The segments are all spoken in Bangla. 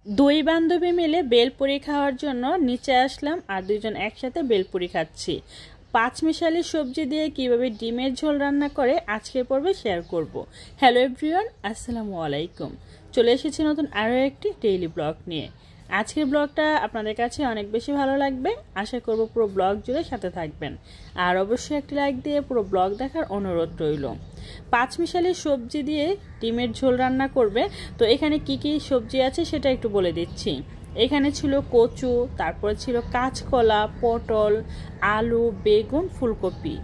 দুই বান্ধবী মিলে বেলপুরি খাওয়ার জন্য নিচে আসলাম আর দুইজন একসাথে বেলপুরি খাচ্ছি। পাঁচমিশালি সবজি দিয়ে কিভাবে ডিমের ঝোল রান্না করে আজকের পর্বে শেয়ার করব। হ্যালো এভরিওয়ান, আসসালামু আলাইকুম। চলে এসেছি নতুন আরও একটি ডেইলি ব্লগ নিয়ে। আজকের ব্লগটা আপনাদের কাছে অনেক বেশি ভালো লাগবে, আশা করব পুরো ব্লগ জুড়ে সাথে থাকবেন। আর অবশ্যই একটি লাইক দিয়ে পুরো ব্লগ দেখার অনুরোধ রইল। পাঁচমিশালি সবজি দিয়ে ডিমের ঝোল রান্না করবে। তো এখানে কি কি সবজি আছে সেটা একটু বলে দিচ্ছি। এখানে ছিল কচু, তারপরে ছিল কাঁচকলা, পটল, আলু, বেগুন, ফুলকপি।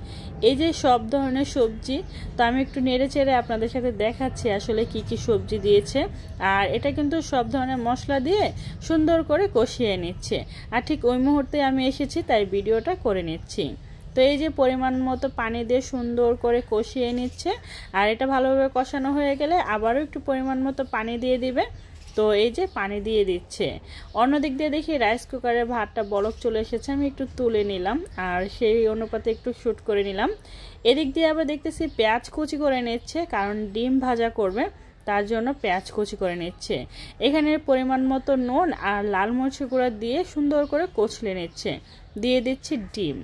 এই যে সব ধরনের সবজি। তো আমি একটু নেড়ে চেড়ে আপনাদের সাথে দেখাচ্ছি আসলে কি কি সবজি দিয়েছে। আর এটা কিন্তু সব ধরনের মশলা দিয়ে সুন্দর করে কষিয়ে নিচ্ছে। আর ঠিক ওই মুহূর্তে আমি এসেছি, তাই ভিডিওটা করে নিচ্ছি। তো এই যে পরিমাণ মতো পানি দিয়ে সুন্দর করে কষিয়ে নিচ্ছে। আর এটা ভালোভাবে কষানো হয়ে গেলে আবারও একটু পরিমাণ মতো পানি দিয়ে দিবে। তো এই যে পানি দিয়ে দিচ্ছে। অন্যদিক দিয়ে দেখি রাইস কুকারের ভাতটা বলক চলে এসেছে, আমি একটু তুলে নিলাম আর সেই অনুপাতে একটু শ্যুট করে নিলাম। এদিক দিয়ে আবার দেখতেছি পেঁয়াজ কুচি করে নিচ্ছে, কারণ ডিম ভাজা করবে তার জন্য পেঁয়াজ কুচি করে নিচ্ছে। এখানে পরিমাণ মতো নুন আর লাল মরিচের গুঁড়া দিয়ে সুন্দর করে কচলে নিচ্ছে। দিয়ে দিচ্ছি ডিম।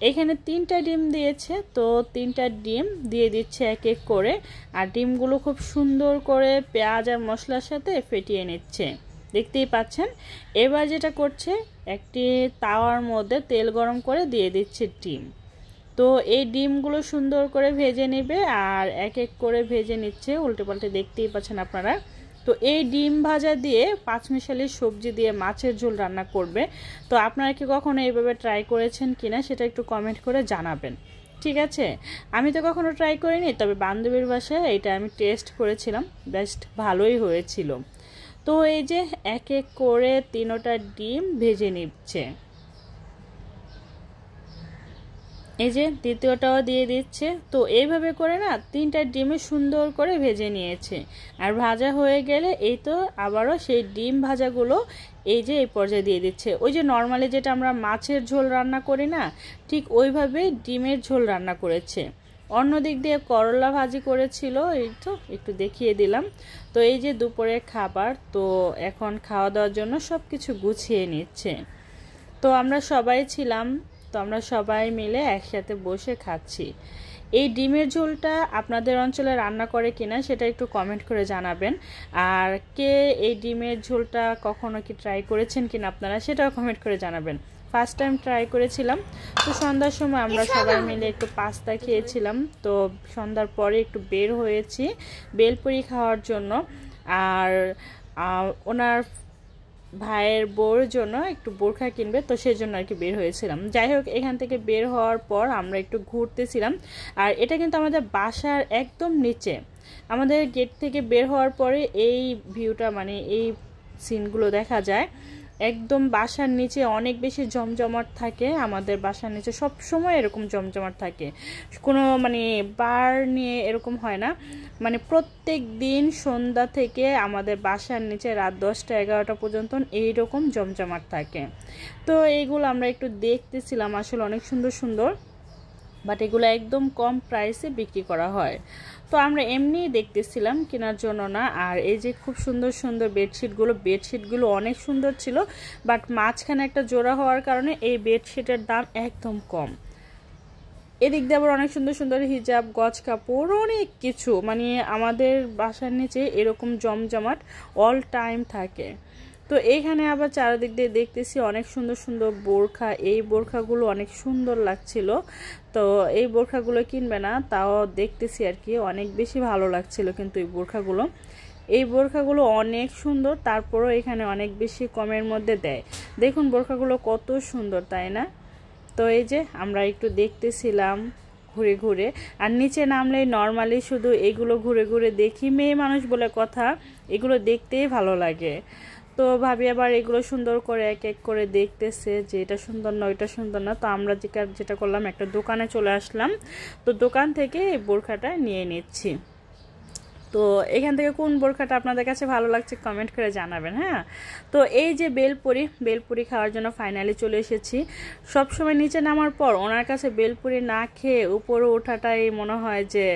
এখানে 3টা ডিম দিয়েছে, তো 3টা ডিম দিয়ে দিচ্ছে এক এক করে। আর ডিমগুলো খুব সুন্দর করে পেঁয়াজ আর মশলার সাথে ফেটিয়ে নিচ্ছে, দেখতেই পাচ্ছেন। এবার যেটা করছে, একটি তাওয়ার মধ্যে তেল গরম করে দিয়ে দিচ্ছে ডিম। তো এই ডিমগুলো সুন্দর করে ভেজে নেবে আর এক এক করে ভেজে নিচ্ছে, উল্টে পাল্টে দেখতেই পাচ্ছেন আপনারা। তো এই ডিম ভাজা দিয়ে পাঁচমিশালি সবজি দিয়ে মাছের ঝোল রান্না করবে। তো আপনারা কি কখনো এইভাবে ট্রাই করেছেন কিনা সেটা একটু কমেন্ট করে জানাবেন, ঠিক আছে? আমি তো কখনো ট্রাই করিনি, তবে বান্ধবীর বাসায় এটা আমি টেস্ট করেছিলাম, বেস্ট ভালোই হয়েছিল। তো এই যে এক এক করে 3টা ডিম ভেজে নিচ্ছে। এই যে দ্বিতীয়টাও দিয়ে দিচ্ছে। তো এইভাবে করে না 3টা ডিমে সুন্দর করে ভেজে নিয়েছে। আর ভাজা হয়ে গেলে এই তো আবারও সেই ডিম ভাজাগুলো এই যে এই পর্যায়ে দিয়ে দিচ্ছে। ওই যে নর্মালি যেটা আমরা মাছের ঝোল রান্না করি না, ঠিক ওইভাবে ডিমের ঝোল রান্না করেছে। অন্যদিক দিয়ে করলা ভাজি করেছিল, এই তো একটু দেখিয়ে দিলাম। তো এই যে দুপুরের খাবার, তো এখন খাওয়া দাওয়ার জন্য সব কিছু গুছিয়ে নিচ্ছে। তো আমরা সবাই ছিলাম, তো আমরা সবাই মিলে একসাথে বসে খাচ্ছি। এই ডিমের ঝোলটা আপনাদের অঞ্চলে রান্না করে কিনা সেটা একটু কমেন্ট করে জানাবেন। আর কে এই ডিমের ঝোলটা কখনো কি ট্রাই করেছেন কিনা আপনারা সেটাও কমেন্ট করে জানাবেন। ফার্স্ট টাইম ট্রাই করেছিলাম। তো সন্ধ্যার সময় আমরা সবাই মিলে একটু পাস্তা খেয়েছিলাম। তো সন্ধ্যার পরে একটু বের হয়েছি বেলপুরি খাওয়ার জন্য। আর ওনার ভাইয়ের বউর জন্য একটু বোরখা কিনবে, তো সেই জন্য আর কি বের হয়েছিলাম। যাই হোক, এখান থেকে বের হওয়ার পর আমরা একটু ঘুরতেছিলাম। আর এটা কিন্তু আমাদের বাসার একদম নিচে। আমাদের গেট থেকে বের হওয়ার পরে এই ভিউটা, মানে এই সিনগুলো দেখা যায়। একদম বাসার নিচে অনেক বেশি জমজমাট থাকে। আমাদের বাসার নিচে সব সময় এরকম জমজমাট থাকে, কোনো মানে বার নিয়ে এরকম হয় না। মানে প্রত্যেক দিন সন্ধ্যা থেকে আমাদের বাসার নিচে রাত 10টা 11টা পর্যন্ত এইরকম জমজমাট থাকে। তো এইগুলো আমরা একটু দেখতেছিলাম, আসলে অনেক সুন্দর সুন্দর, বাট এগুলো একদম কম প্রাইসে বিক্রি করা হয়। তো আমরা এমনিই দেখতেছিলাম, কেনার জন্য না। আর এই যে খুব সুন্দর সুন্দর বেডশিটগুলো অনেক সুন্দর ছিল, বাট মাঝখানে একটা জোড়া হওয়ার কারণে এই বেডশিটের দাম একদম কম। এদিক দিয়ে আবার অনেক সুন্দর সুন্দর হিজাব, গজ কাপড়, অনেক কিছু। মানে আমাদের বাসার নিচে এরকম জমজমাট অল টাইম থাকে। তো এইখানে আবার চারিদিক দিয়ে দেখতেছি অনেক সুন্দর সুন্দর বোরখা। এই বোরখাগুলো অনেক সুন্দর লাগছিল। তো এই বোরখাগুলো কিনবে না, তাও দেখতেছি আর কি, অনেক বেশি ভালো লাগছিল। কিন্তু এই বোরখাগুলো অনেক সুন্দর, তারপরও এখানে অনেক বেশি কমের মধ্যে দেয়। দেখুন বোরখাগুলো কত সুন্দর, তাই না? তো এই যে আমরা একটু দেখতেছিলাম ঘুরে ঘুরে। আর নিচে নামলেই নর্মালি শুধু এগুলো ঘুরে ঘুরে দেখি। মেয়ে মানুষ বলে কথা, এগুলো দেখতেই ভালো লাগে। তো ভাবি আবার এগুলো সুন্দর করে এক এক করে দেখতেছে যে এটা সুন্দর না, ওইটা সুন্দর না। তো আমরা যেটা করলাম, একটা দোকানে চলে আসলাম। তো দোকান থেকে এই বোরখাটা নিয়ে নিচ্ছি। তো তো এখান থেকে কোন বোরখাটা আপনাদের কাছে ভালো লাগছে কমেন্ট করে জানাবেন। হ্যাঁ, তো এই যে বেলপুরি খাওয়ার জন্য ফাইনালি চলে এসেছি। সব সময় নিচে নামার পর ওনার কাছে বেলপুরি না খেয়ে উপরে ওঠাটাই মনে হয় যে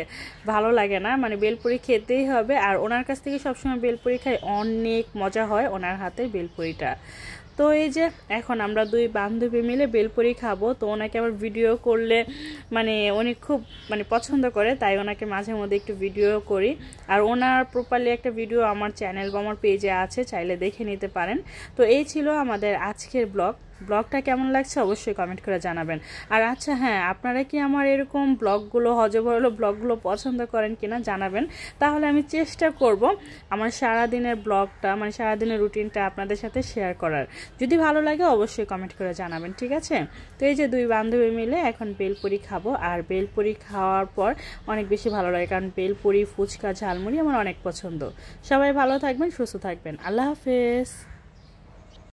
ভালো লাগে না, মানে বেলপুরি খেতেই হবে। আর ওনার কাছ থেকে সবসময় বেলপুরি খাই, অনেক মজা হয় ওনার হাতের বেলপুরিটা। তো এই যে এখন আমরা দুই বান্ধবী মিলে বেলপুরি খাবো। তো ওনাকে আবার ভিডিও করলে মানে উনি খুব মানে পছন্দ করে, তাই ওনাকে মাঝে মধ্যে একটু ভিডিও করি। আর ওনার প্রপারলি একটা ভিডিও আমার চ্যানেল বা আমার পেজে আছে, চাইলে দেখে নিতে পারেন। তো এই ছিল আমাদের আজকের ব্লগটা কেমন লাগছে অবশ্যই কমেন্ট করে জানাবেন। আর আচ্ছা হ্যাঁ, আপনারা কি আমার এরকম ব্লগগুলো হজবরল ব্লগগুলো পছন্দ করেন কিনা জানাবেন, তাহলে আমি চেষ্টা করব আমার সারাদিনের ব্লগটা মানে সারাদিনের রুটিনটা আপনাদের সাথে শেয়ার করার। যদি ভালো লাগে অবশ্যই কমেন্ট করে জানাবেন, ঠিক আছে? তো এই যে দুই বান্ধবী মিলে এখন বেলপুরি খাবো, আর বেলপুরি খাওয়ার পর অনেক বেশি ভালো লাগে, কারণ বেলপুরি, ফুচকা, ঝালমুড়ি আমার অনেক পছন্দ। সবাই ভালো থাকবেন, সুস্থ থাকবেন, আল্লাহ হাফেজ।